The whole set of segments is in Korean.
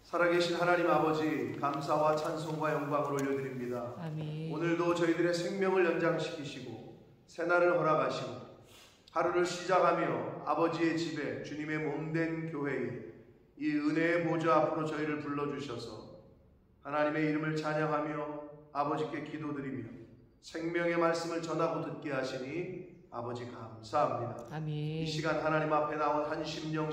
살아계신 하나님 아버지, 감사와 찬송과 영광을 올려드립니다. 아멘. 오늘도 저희들의 생명을 연장시키시고 새날을 허락하시고 하루를 시작하며 아버지의 집에 주님의 몸된 교회에 이 은혜의 보좌 앞으로 저희를 불러주셔서 하나님의 이름을 찬양하며 아버지께 기도드리며 생명의 말씀을 전하고 듣게 하시니 아버지 감사합니다. 아멘. 이 시간 하나님 앞에 나온 한 심령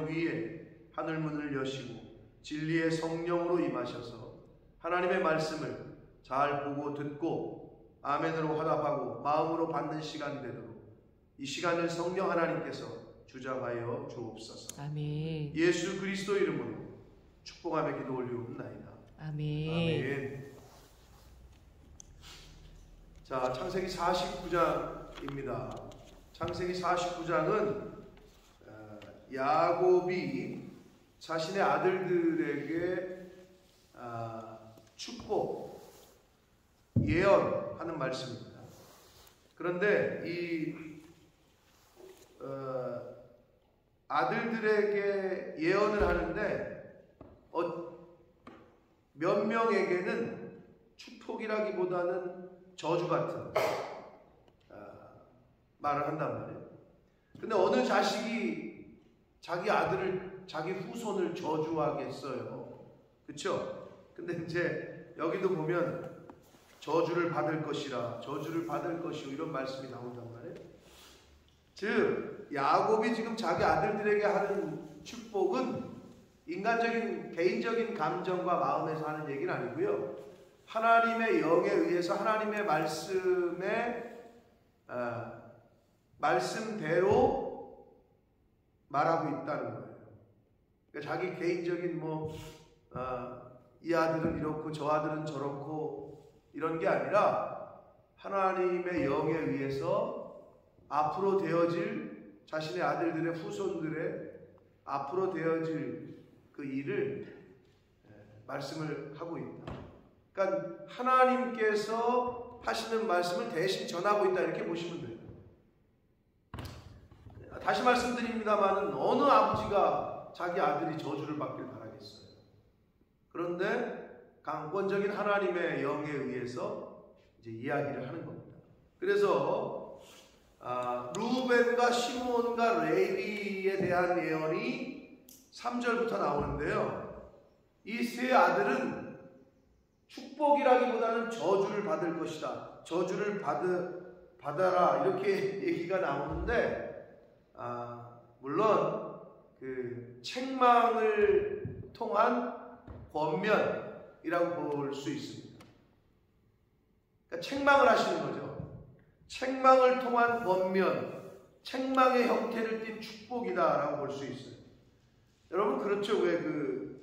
위에 하늘문을 여시고 진리의 성령으로 임하셔서 하나님의 말씀을 잘 보고 듣고 아멘으로 화답하고 마음으로 받는 시간 되도록 이 시간을 성령 하나님께서 주장하여 주옵소서. 아멘. 예수 그리스도 이름으로 축복하며 기도 올리옵나이다. 아멘. 아멘. 자, 창세기 49장입니다. 창세기 49장은 야곱이 자신의 아들들에게 축복, 예언하는 말씀입니다. 그런데 이 아들들에게 예언을 하는데 몇 명에게는 축복이라기보다는 저주 같은 말을 한단 말이에요. 근데 어느 자식이 자기 아들을, 자기 후손을 저주하겠어요. 그쵸? 근데 이제 여기도 보면 저주를 받을 것이라, 저주를 받을 것이요, 이런 말씀이 나온단 말이에요. 즉 야곱이 지금 자기 아들들에게 하는 축복은 인간적인 개인적인 감정과 마음에서 하는 얘기는 아니고요, 하나님의 영에 의해서 하나님의 말씀대로 말하고 있다는 거예요. 그러니까 자기 개인적인 이 아들은 이렇고 저 아들은 저렇고 이런 게 아니라 하나님의 영에 의해서 앞으로 되어질 자신의 아들들의 후손들의 앞으로 되어질 그 일을 말씀을 하고 있다. 그러니까 하나님께서 하시는 말씀을 대신 전하고 있다, 이렇게 보시면 돼요. 다시 말씀드립니다만 어느 아버지가 자기 아들이 저주를 받길 바라겠어요. 그런데 강권적인 하나님의 영에 의해서 이제 이야기를 하는 겁니다. 그래서 루벤과 시므온과 레위에 대한 예언이 3절부터 나오는데요, 이 세 아들은 축복이라기보다는 저주를 받을 것이다, 저주를 받아라, 이렇게 얘기가 나오는데 물론 그 책망을 통한 권면이라고 볼 수 있습니다. 그러니까 책망을 하시는 거죠. 책망을 통한 권면, 책망의 형태를 띤 축복이다라고 볼 수 있어요. 여러분 그렇죠? 왜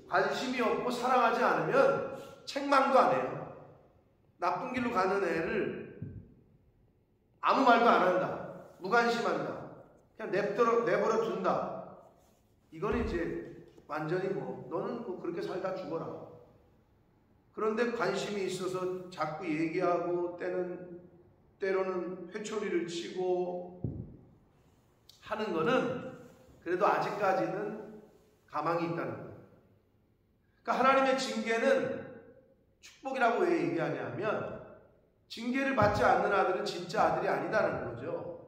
관심이 없고 사랑하지 않으면 책망도 안 해요. 나쁜 길로 가는 애를 아무 말도 안 한다, 무관심한다, 그냥 내버려 둔다. 이건 이제 완전히 너는 그렇게 살다 죽어라. 그런데 관심이 있어서 자꾸 얘기하고 때로는 회초리를 치고 하는 거는 그래도 아직까지는 가망이 있다는 거예요. 그러니까 하나님의 징계는 축복이라고 왜 얘기하냐면 징계를 받지 않는 아들은 진짜 아들이 아니다는 거죠.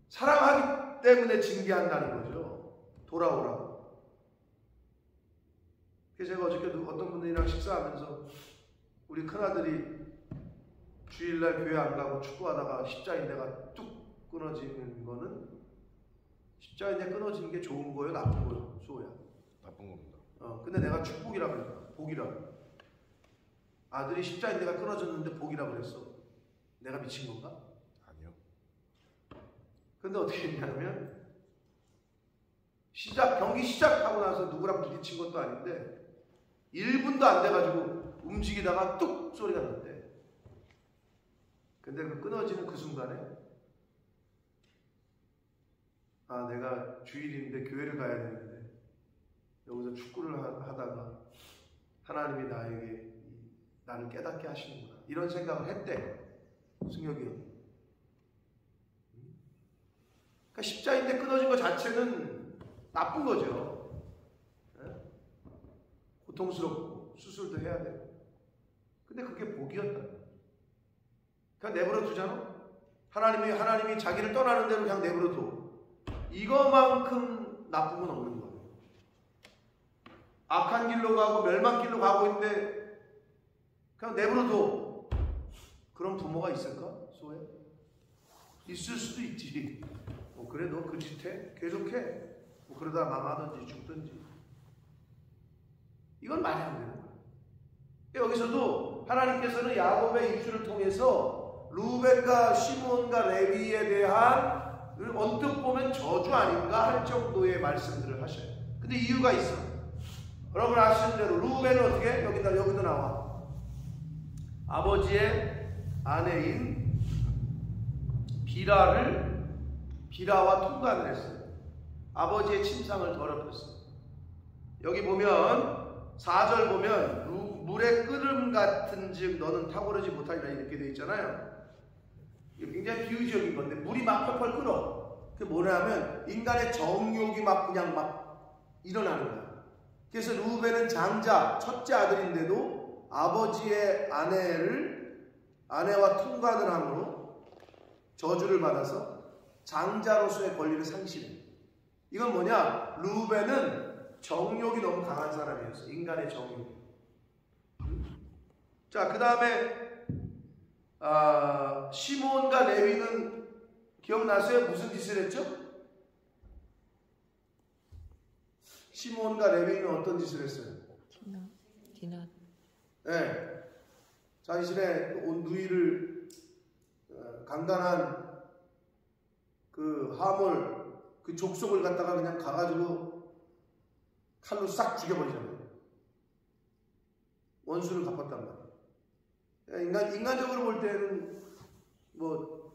사랑하기 때문에 징계한다는 거죠. 돌아오라고. 그래서 제가 어저께도 어떤 분들이랑 식사하면서 우리 큰아들이 주일날 교회 안 가고 축구하다가 십자인대가 뚝 끊어지는 거는, 십자인대 끊어지는 게 좋은 거예요, 나쁜 거예요, 수호야? 나쁜 겁니다. 근데 내가 축복이라고 그랬다, 복이라고. 아들이 십자인대가 끊어졌는데 복이라고 그랬어. 내가 미친 건가? 아니요. 근데 어떻게 했냐면 경기 시작하고 나서 누구랑 부딪힌 것도 아닌데 1분도 안 돼가지고 움직이다가 뚝 소리가 났대. 근데 그 끊어지는 그 순간에 내가 주일인데 교회를 가야 되는데 여기서 축구를 하다가 하나님이 나를 깨닫게 하시는구나, 이런 생각을 했대, 승혁이 형이. 그러니까 십자인대 끊어진 것 자체는 나쁜 거죠. 고통스럽고 수술도 해야 되고. 근데 그게 복이었다. 그냥 내버려 두잖아. 하나님이 자기를 떠나는 대로 그냥 내버려 둬. 이거만큼 나쁜 건 없는 거예요. 악한 길로 가고 멸망길로 가고 있는데 그냥 내버려 둬. 그런 부모가 있을까? 소에? 있을 수도 있지. 그래 너 그 짓 해? 계속해. 그러다 망하든지 죽든지. 이건 말이 안 되는 거예요. 여기서도 하나님께서는 야곱의 입술을 통해서 루벤과 시몬과 레위에 대한 언뜻 보면 저주 아닌가 할 정도의 말씀들을 하셔요. 근데 이유가 있어. 여러분 아시는 대로 루벤은 어떻게? 여기도 나와. 아버지의 아내인 비라와 통관을 했어요. 아버지의 침상을 더럽혔어요. 여기 보면 4절 보면 물의 끓음 같은 즉 너는 탁오르지 못하리라 이렇게 되어 있잖아요. 이게 굉장히 비유적인 건데 물이 막 펄펄 끓어. 그게 뭐냐면 인간의 정욕이 그냥 일어나는 거야. 그래서 루벤은 장자 첫째 아들인데도 아버지의 아내와 통관을 함으로 저주를 받아서 장자로서의 권리를 상실해. 이건 뭐냐? 루벤은 정욕이 너무 강한 사람이었어. 인간의 정욕. 자, 그 다음에 시몬과 레위는 기억나세요? 무슨 짓을 했죠? 시몬과 레위는 어떤 짓을 했어요? 디나. 네. 자신의 누이를 강간한 그 하몰 그 족속을 갖다가 그냥 가가지고 칼로 싹 죽여버리잖아요. 원수를 갚았단 말이에요. 인간적으로 볼 때는 뭐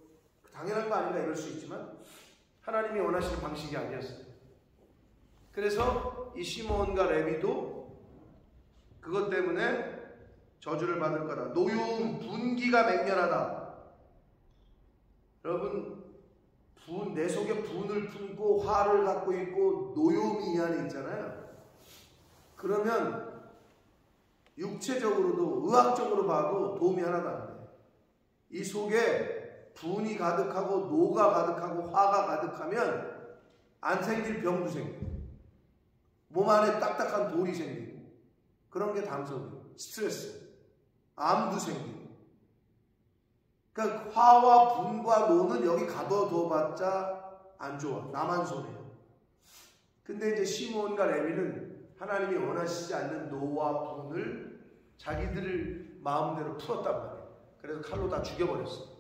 당연한 거 아닌가 이럴 수 있지만 하나님이 원하시는 방식이 아니었어요. 그래서 이 시몬과 레위도 그것 때문에 저주를 받을 거다. 노여움, 분기가 맹렬하다. 여러분 내 속에 분을 품고 화를 갖고 있고 노여움이 이 안에 있잖아요. 그러면 육체적으로도 의학적으로 봐도 도움이 하나도 안 돼요. 이 속에 분이 가득하고 노가 가득하고 화가 가득하면 안 생길 병도 생기고 몸 안에 딱딱한 돌이 생기고 그런 게 담석이에요. 스트레스, 암도 생기고. 그러니까 화와 분과 노는 여기 가둬둬봤자 안 좋아. 나만 손해요. 근데 이제 시몬과 레위는 하나님이 원하시지 않는 노와 분을 자기들 마음대로 풀었단 말이에요. 그래서 칼로 다 죽여버렸어.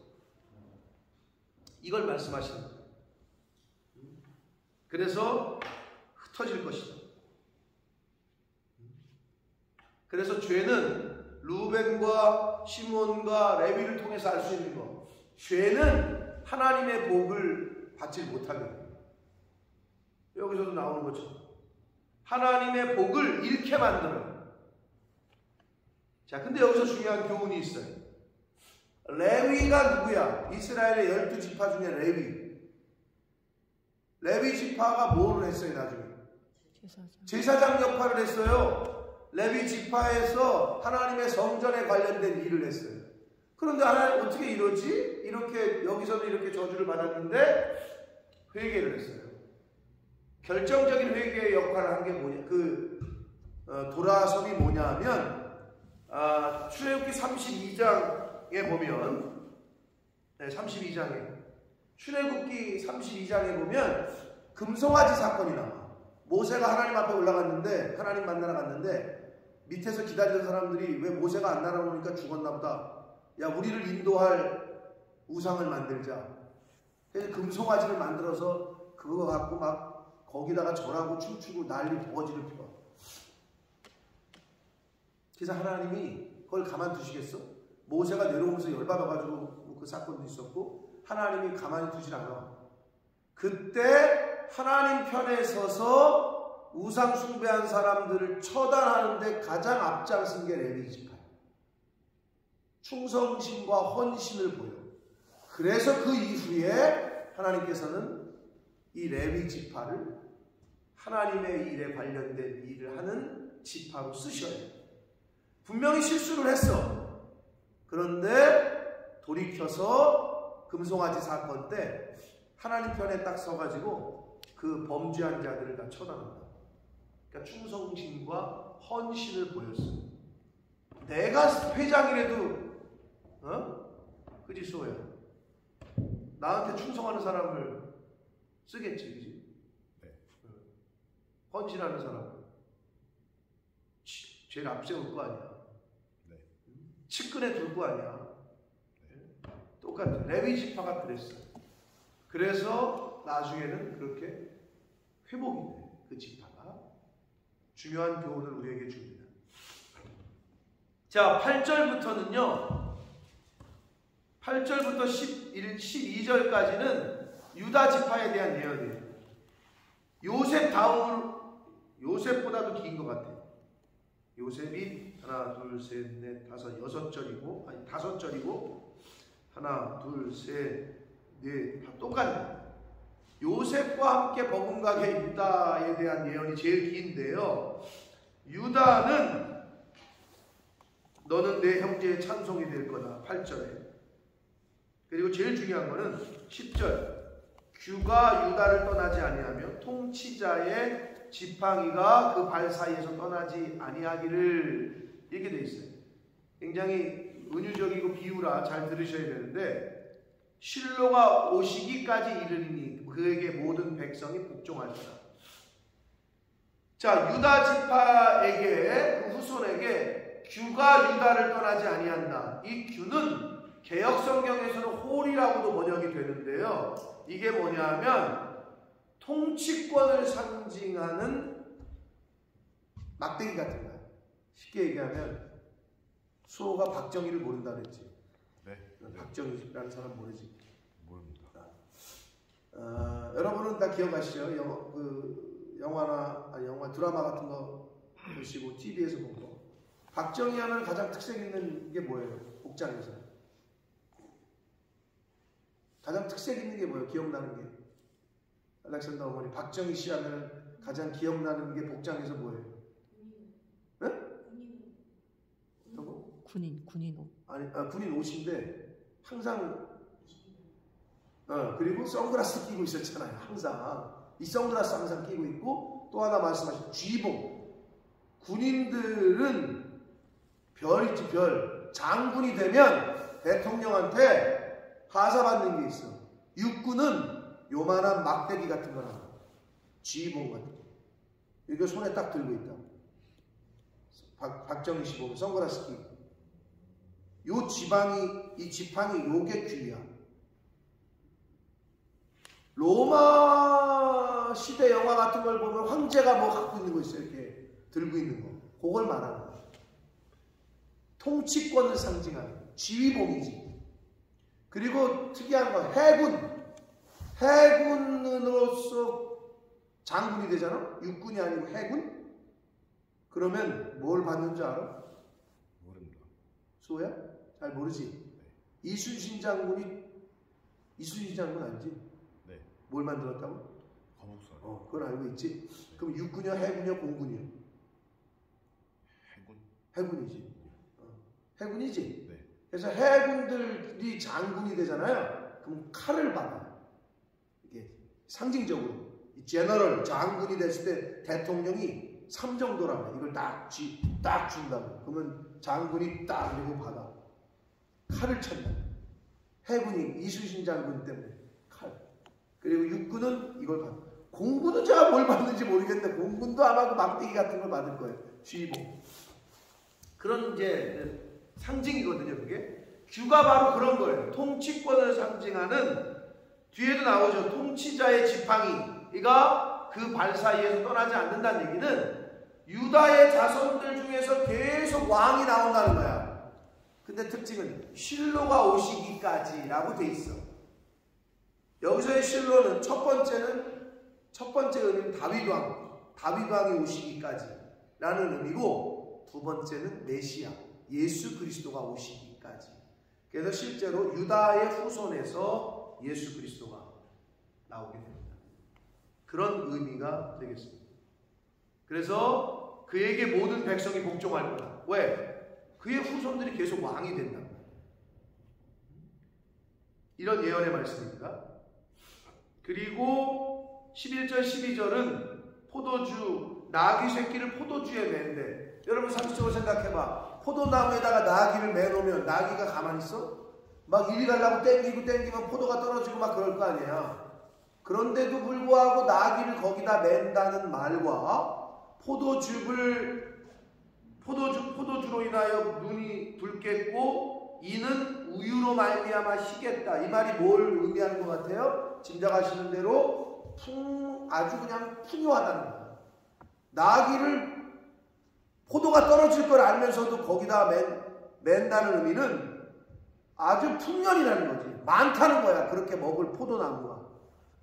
이걸 말씀하시는 거예요. 그래서 흩어질 것이다. 그래서 죄는 루벤과 시몬과 레위를 통해서 알 수 있는 것. 죄는 하나님의 복을 받지 못하게 해요. 여기서도 나오는 거죠. 하나님의 복을 잃게 만들어요. 자, 근데 여기서 중요한 교훈이 있어요. 레위가 누구야? 이스라엘의 12지파 중에 레위 지파가 뭐를 했어요 나중에? 제사장 역할을 했어요. 레위 지파에서 하나님의 성전에 관련된 일을 했어요. 그런데 하나님 어떻게 이러지? 이렇게 여기서도 이렇게 저주를 받았는데 회개를 했어요. 결정적인 회개의 역할을 한 게 뭐냐? 돌아섬이 뭐냐면 출애굽기 32장에 보면 32장에 출애굽기 32장에 보면 금송아지 사건이 나와. 모세가 하나님 앞에 올라갔는데 하나님 만나러 갔는데 밑에서 기다리던 사람들이 왜 모세가 안 날아오니까 죽었나 보다. 야, 우리를 인도할 우상을 만들자. 그래서 금송아지를 만들어서 그거 갖고 막 거기다가 절하고 춤추고 난리 버거지를 피워. 그래서 하나님이 그걸 가만두시겠어? 모세가 내려오면서 열받아가지고 그 사건도 있었고 하나님이 가만히 두질 않아. 그때 하나님 편에 서서 우상 숭배한 사람들을 처단하는데 가장 앞장선 게 레위 지파예요. 충성심과 헌신을 보여. 그래서 그 이후에 하나님께서는 이 레위 지파를 하나님의 일에 관련된 일을 하는 지파로 쓰셔야 돼요. 분명히 실수를 했어. 그런데 돌이켜서 금송아지 사건 때 하나님 편에 딱 서가지고 그 범죄한 자들을 다 처단한다. 그러니까 충성심과 헌신을 보였어요. 내가 회장이라도 그지 소야. 나한테 충성하는 사람을 쓰겠지, 그지? 네. 헌신하는 사람 제일 앞세울 거 아니야. 네. 측근에 둘 거 아니야. 똑같아. 레위 지파가 그랬어요. 그래서 나중에는 그렇게 회복이 돼. 그 지파가 중요한 교훈을 우리에게 줍니다. 자, 8절부터는요. 8절부터 12절까지는 유다 지파에 대한 예언이에요. 요셉보다도 긴 것 같아요. 요셉이 하나, 둘, 셋, 넷, 다섯, 6절이고, 아니 5절이고, 하나, 둘, 셋, 넷, 다 똑같네. 요셉과 함께 버금가게 유다에 대한 예언이 제일 긴데요. 유다는 너는 내 형제의 찬송이 될 거다. 8절에. 그리고 제일 중요한 거는 10절. 규가 유다를 떠나지 아니하며 통치자의 지팡이가 그 발 사이에서 떠나지 아니하기를, 이렇게 돼 있어요. 굉장히 은유적이고 비유라 잘 들으셔야 되는데, 실로가 오시기까지 이르리니 그에게 모든 백성이 복종할 거다. 자, 유다 지파에게, 그 후손에게 규가 유다를 떠나지 아니한다. 이 규는 개역 성경에서는 홀이라고도 번역이 되는데요. 이게 뭐냐면 통치권을 상징하는 막대기 같은 거야. 쉽게 얘기하면 수호가 박정희를 모른다 그랬지. 네. 박정희라는 사람 모르지. 모릅니다. 여러분은 다 기억하시죠? 영화 드라마 같은 거 보시고 TV에서 본 거. 박정희 하면 가장 특색 있는 게 뭐예요? 복장에서. 가장 특색 있는 게 뭐예요? 기억나는 게. 알렉산더 어머니, 박정희 씨 하면 가장 기억나는 게 복장에서 뭐예요? 네? 군인 옷. 아니, 군인 옷인데 항상 그리고 선글라스 끼고 있었잖아요. 항상 이 선글라스 항상 끼고 있고, 또 하나 말씀하신 쥐봉. 군인들은 별이지 별. 장군이 되면 대통령한테 하사받는 게 있어. 육군은 요만한 막대기 같은 거나 쥐봉 같은 거. 이거 손에 딱 들고 있다. 박정희 씨 보면 선글라스 끼고. 요 이 지팡이 요게 귀야. 로마 시대 영화 같은 걸 보면 황제가 뭐 갖고 있는 거 있어요. 이렇게 들고 있는 거. 그걸 말하는 거야. 통치권을 상징하는 지휘봉이지. 그리고 특이한 건 해군으로서 장군이 되잖아. 육군이 아니고 해군. 그러면 뭘 받는 줄 알아? 모릅니다. 소야? 잘 모르지? 네. 이순신 장군 알지? 네. 뭘 만들었다고? 거북선. 그건 알고 있지? 그럼 육군이야, 해군이야, 공군이야? 해군이지. 해군이지? 네. 그래서 해군들이 장군이 되잖아요. 그럼 칼을 받아. 이게 상징적으로. 제너럴, 장군이 됐을 때 대통령이 3 정도라고. 이걸 딱 준다고. 그러면 장군이 딱 이러고 받아. 칼을 찬다. 해군이 이순신 장군 때문에 칼. 그리고 육군은 이걸 받아. 공군은 제가 뭘 받는지 모르겠는데, 공군도 아마 그 막대기 같은 걸 받을 거예요. 쥐봉. 그런 이제 상징이거든요, 그게. 규가 바로 그런 거예요. 통치권을 상징하는, 뒤에도 나오죠. 통치자의 지팡이가 그 발 사이에서 떠나지 않는다는 얘기는 유다의 자손들 중에서 계속 왕이 나온다는 거야. 근데 특징은 실로가 오시기까지라고 돼 있어. 여기서의 실로는 첫 번째 의미는 다윗왕이 오시기까지라는 의미고, 두 번째는 메시아, 예수 그리스도가 오시기까지. 그래서 실제로 유다의 후손에서 예수 그리스도가 나오게 됩니다. 그런 의미가 되겠습니다. 그래서 그에게 모든 백성이 복종할 거다. 왜? 그의 후손들이 계속 왕이 된다. 이런 예언의 말씀입니다. 그리고 11절 12절은 포도주, 나귀 새끼를 포도주에 맨대. 여러분 상식적으로 생각해봐. 포도나무에다가 나귀를 매놓으면 나귀가 가만히 있어? 막 이리 가려고 땡기면 포도가 떨어지고 막 그럴 거 아니야. 그런데도 불구하고 나귀를 거기다 맨다는 말과 포도주로 인하여 눈이 붉겠고 이는 우유로 말미암아 희겠다. 이 말이 뭘 의미하는 것 같아요? 짐작하시는 대로 아주 그냥 풍요하다는 거예요. 나귀를 포도가 떨어질 걸 알면서도 거기다 맨다는 의미는 아주 풍년이라는 거지. 많다는 거야. 그렇게 먹을 포도나무가.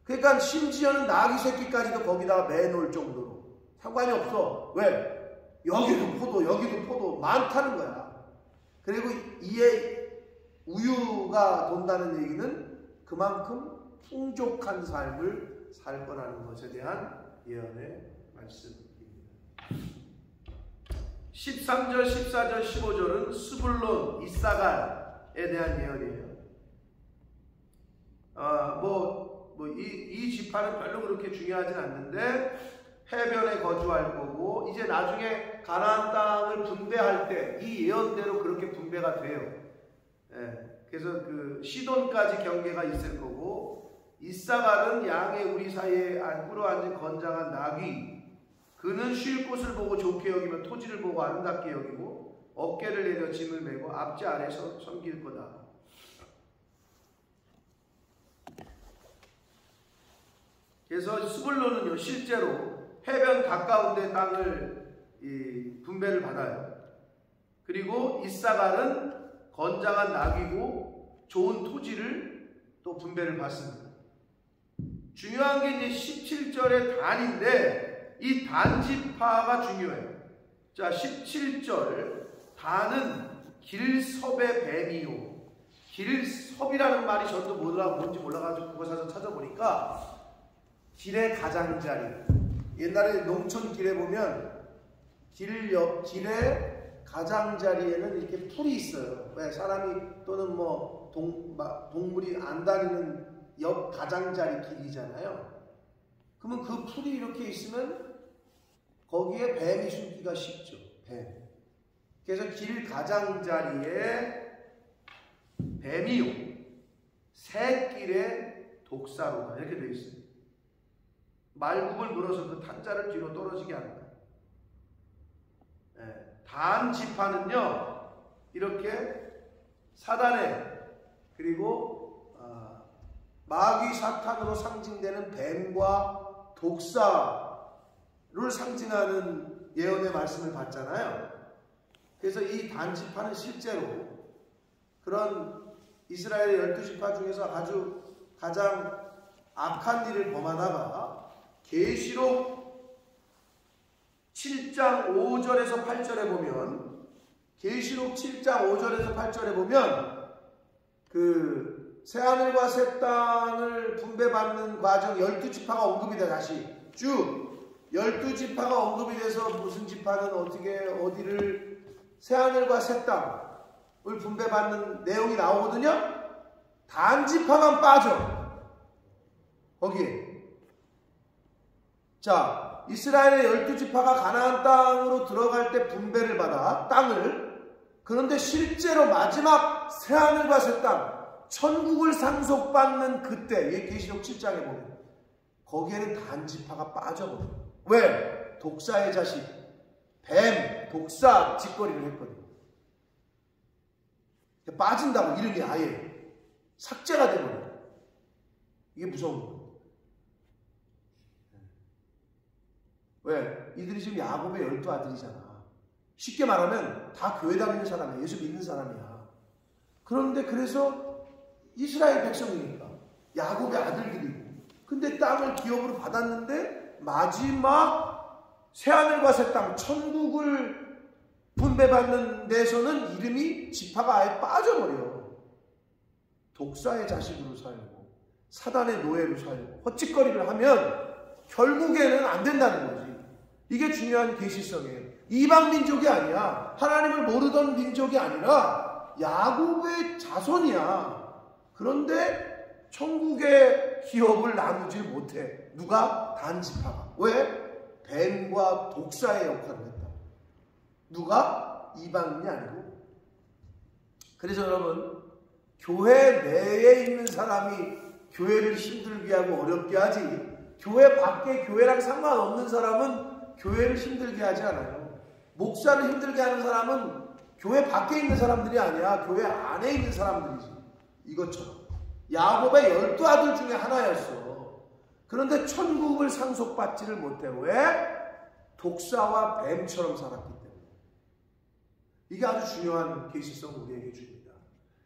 그러니까 심지어는 나귀 새끼까지도 거기다가 매놓을 정도로 상관이 없어. 왜? 여기도 포도 많다는 거야. 그리고 이에 우유가 돈다는 얘기는 그만큼 풍족한 삶을 살 거라는 것에 대한 예언의 말씀입니다. 13절, 14절, 15절은 스불론, 이사갈에 대한 예언이에요. 이 지파는 별로 그렇게 중요하진 않는데 해변에 거주할 거고 이제 나중에 가나안 땅을 분배할 때 이 예언대로 그렇게 분배가 돼요. 그래서 그 시돈까지 경계가 있을 거고 이사갈은 양의 우리 사이에 꿇어앉은 건장한 나귀. 그는 쉴 곳을 보고 좋게 여기며 토지를 보고 아름답게 여기고 어깨를 내려 짐을 메고 앞지 아래서 섬길 거다. 그래서 스불론은요 실제로 해변 가까운 데 땅을 분배를 받아요. 그리고 이사갈은 건장한 나귀고 좋은 토지를 또 분배를 받습니다. 중요한 게 이제 17절의 단인데 이 단지파가 중요해요. 자, 17절 단은 길섭의 뱀이요. 길섭이라는 말이 저도 뭔지 몰라가지고 국어사전 찾아보니까 길의 가장자리. 옛날에 농촌 길에 보면 길 옆 길의 가장자리에는 이렇게 풀이 있어요. 왜? 사람이 또는 뭐 동물이 안 다니는 옆 가장자리 길이잖아요. 그러면 그 풀이 이렇게 있으면 거기에 뱀이 숨기가 쉽죠. 뱀. 그래서 길 가장자리에 뱀이요 새길에 독사로다 이렇게 되어 있어요. 말굽을 물어서 그 탄자를 뒤로 떨어지게 한다. 단 지파는요 이렇게 사단에 그리고 마귀 사탄으로 상징되는 뱀과 독사를 상징하는 예언의 말씀을 받잖아요. 그래서 이 단지파는 실제로 그런 이스라엘의 12지파 중에서 아주 가장 악한 일을 범하다가 계시록 7장 5절에서 8절에 보면 계시록 7장 5절에서 8절에 보면 그 새하늘과 새 땅을 분배받는 과정 12지파가 언급이 돼. 다시 쭉 12지파가 언급이 돼서 무슨 지파는 어디를 새하늘과 새 땅을 분배받는 내용이 나오거든요. 단지파만 빠져 거기에. 자, 이스라엘의 12지파가 가나안 땅으로 들어갈 때 분배를 받아 땅을. 그런데 실제로 마지막 새하늘과 새 땅 천국을 상속받는 그때 계시록 7장에 보면 거기에는 단지파가 빠져버려. 왜? 독사의 자식 뱀, 독사 짓거리를 했거든요. 빠진다고 이름이 아예 삭제가 되버려요. 이게 무서운 거예요. 왜? 이들이 지금 야곱의 12아들이잖아. 쉽게 말하면 다 교회 다니는 사람이야. 예수 믿는 사람이야. 그런데 그래서 이스라엘 백성이니까 야곱의 아들들이고 근데 땅을 기업으로 받았는데 마지막 새하늘과 새 땅 천국을 분배받는 데서는 이름이 지파가 아예 빠져버려. 독사의 자식으로 살고 사단의 노예로 살고 헛짓거리를 하면 결국에는 안 된다는 거지. 이게 중요한 계시성이에요. 이방 민족이 아니야. 하나님을 모르던 민족이 아니라 야곱의 자손이야. 그런데 천국의 기업을 나누지 못해. 누가? 단지파가. 왜? 뱀과 독사의 역할을 했다. 누가? 이방인이 아니고. 그래서 여러분, 교회 내에 있는 사람이 교회를 힘들게 하고 어렵게 하지, 교회 밖에 교회랑 상관없는 사람은 교회를 힘들게 하지 않아요. 목사를 힘들게 하는 사람은 교회 밖에 있는 사람들이 아니야. 교회 안에 있는 사람들이지. 이것처럼 야곱의 12아들 중에 하나였어. 그런데 천국을 상속받지를 못해. 왜? 독사와 뱀처럼 살았기 때문에. 이게 아주 중요한 계시성을 우리에게 줍니다.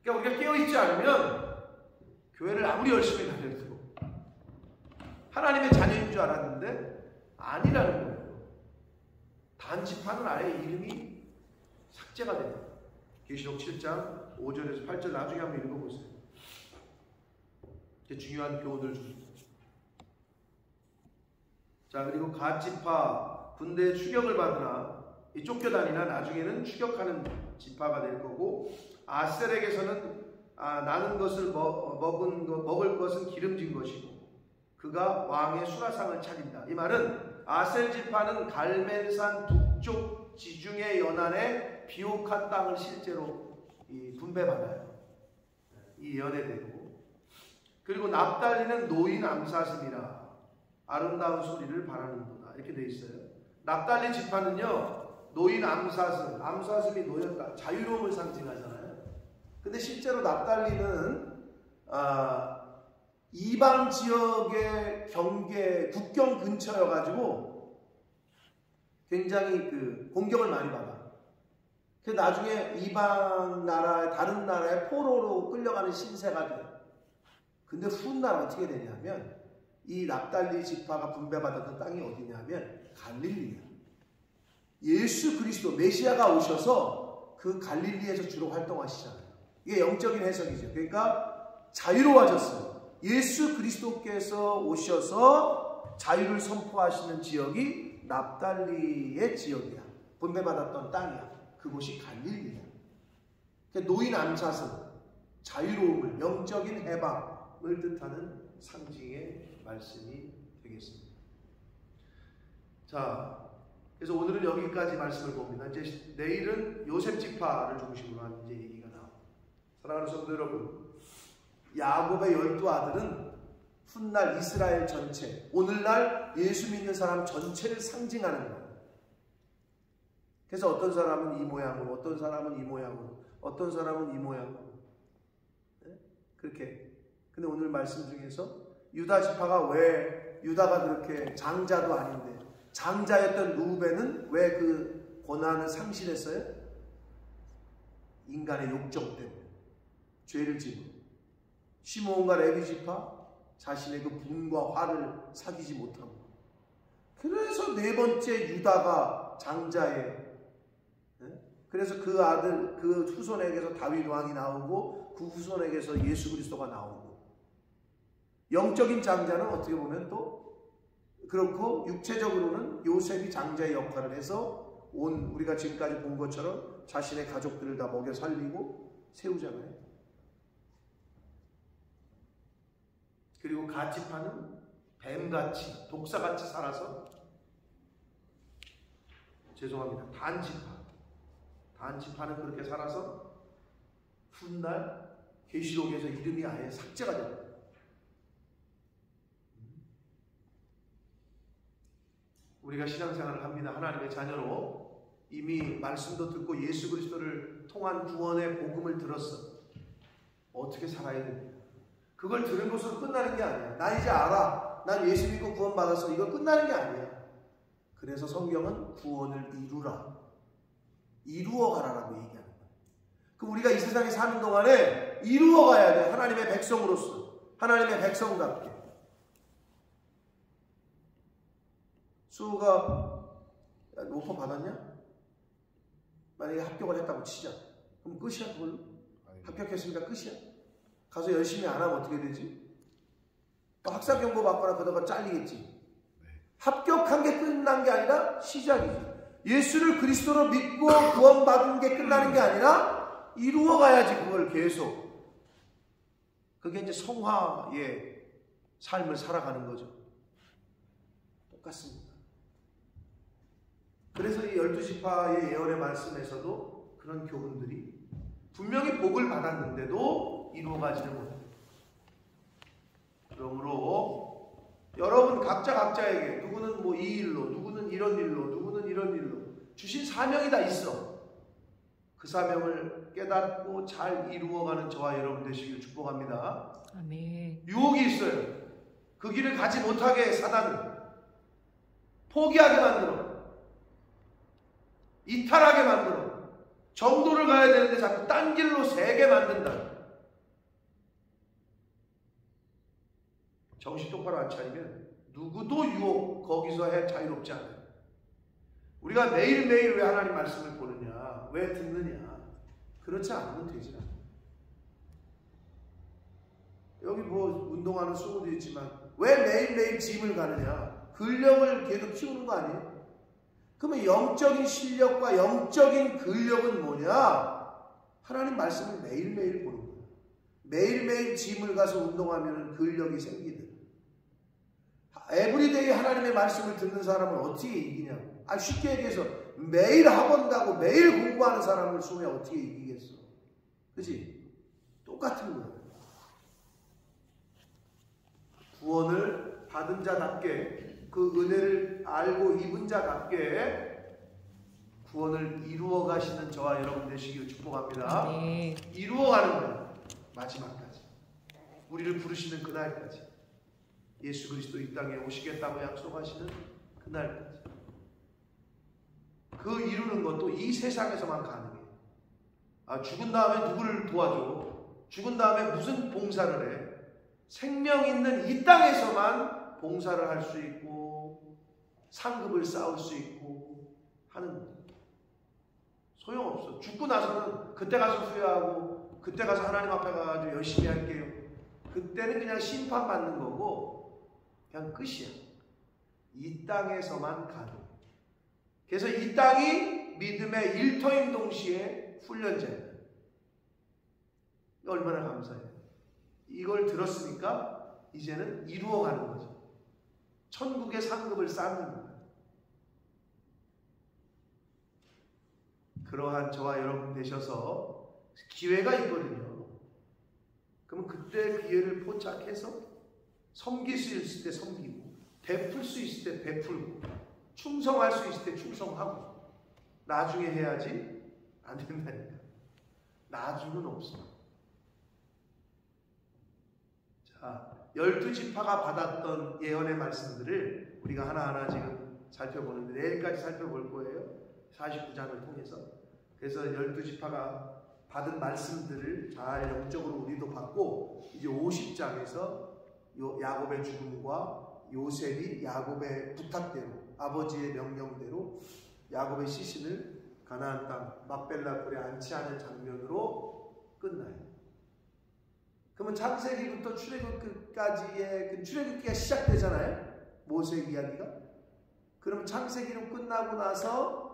그러니까 우리가 깨어있지 않으면 교회를 아무리 열심히 다녀도 하나님의 자녀인 줄 알았는데 아니라는 거예요. 단지파는 아예 이름이 삭제가 됩니다. 계시록 7장 5절에서 8절 나중에 한번 읽어보세요. 이게 중요한 교훈을 줍니다. 자, 그리고 갓지파 군대의 추격을 받으나 쫓겨다니나 나중에는 추격하는 지파가 될 거고, 아셀에게서는 나는 것을 먹을 것은 기름진 것이고 그가 왕의 수라상을 차린다. 이 말은 아셀 지파는 갈멜산 북쪽 지중해 연안의 비옥한 땅을 실제로 분배받아요. 이 연해되고, 그리고 납달리는 노인 암사슴이라 아름다운 소리를 바라는구나. 이렇게 돼 있어요. 납달리 지파는요, 노인 암사슴이 노였다. 자유로움을 상징하잖아요. 근데 실제로 납달리는 이방 지역의 국경 근처여가지고 굉장히 공격을 많이 받아. 그래서 나중에 이방 다른 나라의 포로로 끌려가는 신세가 돼. 근데 훗날 어떻게 되냐면 이 납달리 지파가 분배받았던 땅이 어디냐면 갈릴리야. 예수 그리스도 메시아가 오셔서 그 갈릴리에서 주로 활동하시잖아요. 이게 영적인 해석이죠. 그러니까 자유로워졌어요. 예수 그리스도께서 오셔서 자유를 선포하시는 지역이 납달리의 지역이야. 분배받았던 땅이야. 그곳이 갈릴리야. 노인 암사슴, 자유로움을, 영적인 해방을 뜻하는 상징의 말씀이 되겠습니다. 자, 그래서 오늘은 여기까지 말씀을 봅니다. 이제 내일은 요셉 지파를 중심으로 한 이제 얘기가 나옵니다. 사랑하는 성도 여러분, 야곱의 12아들은 훗날 이스라엘 전체, 오늘날 예수 믿는 사람 전체를 상징하는 거예요. 그래서 어떤 사람은 이 모양으로, 어떤 사람은 이 모양으로, 어떤 사람은 이 모양으로, 그렇게. 근데 오늘 말씀 중에서 유다 지파가 왜, 유다가 그렇게 장자도 아닌데 장자였던 루벤은 왜 그 고난을 상실했어요? 인간의 욕정 때문에 죄를 지고. 시므온과 레위 지파 자신의 그 분과 화를 사귀지 못하고. 그래서 네 번째 유다가 장자예요. 그래서 그 아들, 그 후손에게서 다윗 왕이 나오고 그 후손에게서 예수 그리스도가 나오고. 영적인 장자는 어떻게 보면 또 그렇고, 육체적으로는 요셉이 장자의 역할을 해서 우리가 지금까지 본 것처럼 자신의 가족들을 다 먹여 살리고 세우잖아요. 그리고 갓지파는 뱀같이, 독사같이 살아서, 죄송합니다, 단지파는 그렇게 살아서 훗날 계시록에서 이름이 아예 삭제가 됩니다. 우리가 신앙생활을 합니다. 하나님의 자녀로 이미 말씀도 듣고 예수 그리스도를 통한 구원의 복음을 들었어. 어떻게 살아야 됩니까? 그걸 들은 것으로 끝나는 게 아니야. 나 이제 알아. 난 예수 믿고 구원 받았어. 이거 끝나는 게 아니야. 그래서 성경은 구원을 이루어가라라고 얘기하는 거야. 그럼 우리가 이 세상에 사는 동안에 이루어가야 돼. 하나님의 백성으로서, 하나님의 백성답게. 수호가 오퍼 받았냐? 만약에 합격을 했다고 치자. 그럼 끝이야, 그걸로? 합격했으니까 끝이야. 가서 열심히 안 하면 어떻게 되지? 또 학사 경고 받거나 그러다가 잘리겠지. 합격한 게 끝난 게 아니라 시작이지. 예수를 그리스도로 믿고 구원받은 게 끝나는 게 아니라 이루어가야지 그걸 계속. 그게 이제 성화의 삶을 살아가는 거죠. 똑같습니다. 그래서 이 12지파의 예언의 말씀에서도 그런 교훈들이 분명히 복을 받았는데도 이루어가지는 못해요. 그러므로 여러분 각자에게 누구는 뭐 이 일로, 누구는 이런 일로, 누구는 이런 일로 주신 사명이 다 있어. 그 사명을 깨닫고 잘 이루어가는 저와 여러분 되시길 축복합니다. 아멘. 유혹이 있어요. 그 길을 가지 못하게 사단은 포기하게 만들어, 이탈하게 만들어, 정도를 가야 되는데 자꾸 딴 길로 새게 만든다. 정신 똑바로 안 차리면 누구도 유혹 거기서 자유롭지 않아요. 우리가 매일매일 왜 하나님 말씀을 보느냐, 왜 듣느냐, 그렇지 않으면 되지 않아요. 여기 뭐 운동하는 수고도 있지만 왜 매일매일 짐을 가느냐, 근력을 계속 키우는 거 아니에요? 그러면 영적인 실력과 영적인 근력은 뭐냐? 하나님 말씀을 매일매일 보는 거예요. 매일매일 짐을 가서 운동하면 근력이 생기듯. 에브리데이 하나님의 말씀을 듣는 사람은 어떻게 이기냐? 쉽게 얘기해서 매일 학원 가고 매일 공부하는 사람을 수에 어떻게 이기겠어? 그치? 똑같은 거예요. 구원을 받은 자답게, 그 은혜를 알고 입은 자답게 구원을 이루어 가시는 저와 여러분 되시길 축복합니다. 네. 이루어가는 거예요. 마지막까지. 우리를 부르시는 그날까지. 예수 그리스도 이 땅에 오시겠다고 약속하시는 그날까지. 그 이루는 것도 이 세상에서만 가능해요. 죽은 다음에 누구를 도와줘? 죽은 다음에 무슨 봉사를 해? 생명 있는 이 땅에서만 봉사를 할 수 있고 상급을 쌓을 수 있고 하는 거예요. 소용없어. 죽고 나서는 그때 가서 후회하고 그때 가서 하나님 앞에 가서 열심히 할게요. 그때는 그냥 심판받는 거고 그냥 끝이야. 이 땅에서만 가능. 그래서 이 땅이 믿음의 일터임 동시에 훈련자예요. 얼마나 감사해요. 이걸 들었으니까 이제는 이루어가는 거죠. 천국의 상급을 쌓는 거예요. 그러한 저와 여러분 되셔서 기회가 있거든요. 그러면 그때 기회를 포착해서 섬길 수 있을 때 섬기고, 베풀 수 있을 때 베풀고, 충성할 수 있을 때 충성하고, 나중에 해야지 안 된다니까. 나중은 없어. 자, 12지파가 받았던 예언의 말씀들을 우리가 하나하나 지금 살펴보는데 내일까지 살펴볼 거예요. 49장을 통해서. 그래서 12지파가 받은 말씀들을 잘 영적으로 우리도 받고 이제 50장에서 야곱의 죽음과 요셉이 야곱의 부탁대로, 아버지의 명령대로 야곱의 시신을 가나안 땅 막벨라 굴에 안치하는 장면으로 끝나요. 그러면 창세기부터 출애굽기까지의 그 출애굽기가 시작되잖아요. 모세 이야기가. 그러면 창세기로 끝나고 나서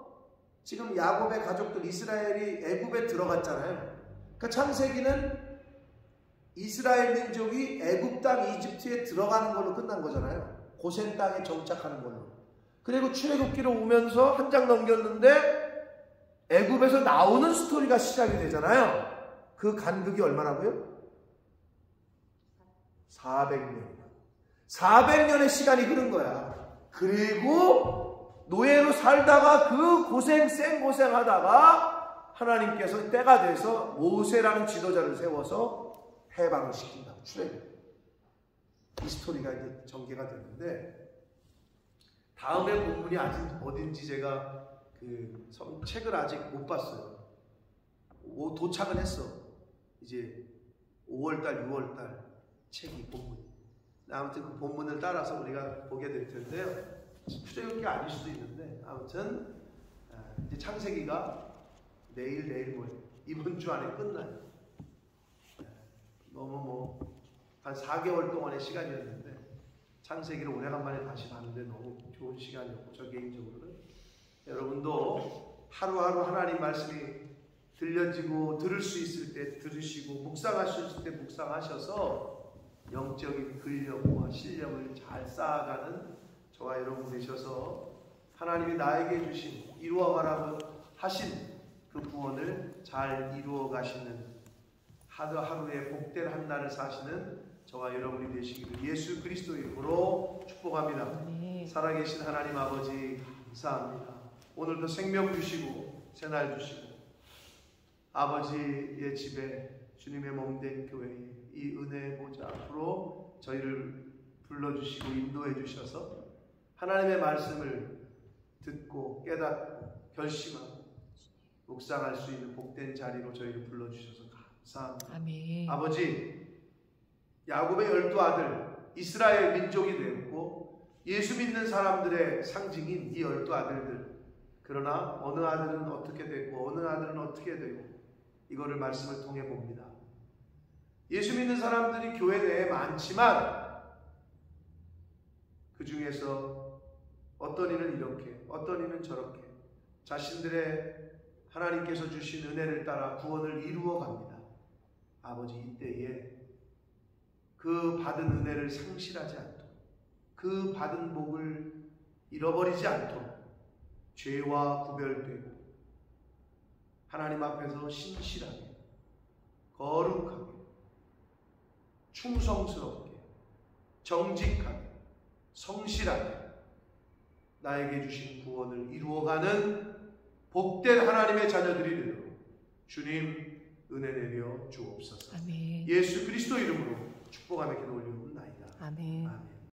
지금 야곱의 가족들 이스라엘이 애굽에 들어갔잖아요. 그러니까 창세기는 이스라엘 민족이 애굽 땅 이집트에 들어가는 걸로 끝난 거잖아요. 고센 땅에 정착하는 걸로. 그리고 출애굽기로 오면서 한 장 넘겼는데 애굽에서 나오는 스토리가 시작이 되잖아요. 그 간극이 얼마나고요? 400년이다. 400년의 시간이 흐른 거야. 그리고 노예로 살다가 그 생고생 하다가 하나님께서 때가 돼서 모세라는 지도자를 세워서 해방을 시킨다고. 출애굽. 이 스토리가 이제 전개가 됐는데, 다음에 본문이 아직 어딘지 제가 그 책을 아직 못 봤어요. 도착은 했어. 이제 5월달, 6월달 책이 본문. 아무튼 그 본문을 따라서 우리가 보게 될 텐데요. 출애굽기 아닐 수도 있는데, 아무튼 이제 창세기가 내일 모레 이번 주 안에 끝나요. 너무 한 4개월 동안의 시간이었는데 창세기를 오래간만에 다시 봤는데 너무 좋은 시간이었고, 저 개인적으로는 여러분도 하루하루 하나님 말씀이 들려지고 들을 수 있을 때 들으시고 묵상할 수 있을 때 묵상하셔서 영적인 근력과 실력을 잘 쌓아가는 저와 여러분 되셔서 하나님이 나에게 주신 이루어가라고 하신 그 구원을 잘 이루어 가시는 하루하루의 복된 한 날을 사시는 저와 여러분이 되시기를 예수 그리스도 이름으로 축복합니다. 네. 살아계신 하나님 아버지 감사합니다. 오늘도 생명 주시고 새날 주시고 아버지의 집에 주님의 몸된 교회에 이 은혜의 보좌 앞으로 저희를 불러주시고 인도해 주셔서 하나님의 말씀을 듣고 깨닫고 결심하고 묵상할 수 있는 복된 자리로 저희를 불러주셔서 감사합니다. 아멘. 아버지, 야곱의 12아들 이스라엘 민족이 되었고 예수 믿는 사람들의 상징인 이 12아들들, 그러나 어느 아들은 어떻게 되고 어느 아들은 어떻게 되고 이거를 말씀을 통해 봅니다. 예수 믿는 사람들이 교회 내에 많지만 그 중에서 어떤 이는 이렇게 어떤 이는 저렇게 자신들의 하나님께서 주신 은혜를 따라 구원을 이루어 갑니다. 아버지, 이때에 그 받은 은혜를 상실하지 않도록, 그 받은 복을 잃어버리지 않도록 죄와 구별되고 하나님 앞에서 신실하게, 거룩하게, 충성스럽게, 정직하게, 성실하게 나에게 주신 구원을 이루어가는 복된 하나님의 자녀들이 되도록 주님 은혜 내려 주옵소서. 아멘. 예수 그리스도 이름으로 축복하며 기도 올리옵나이다. 아멘. 아멘.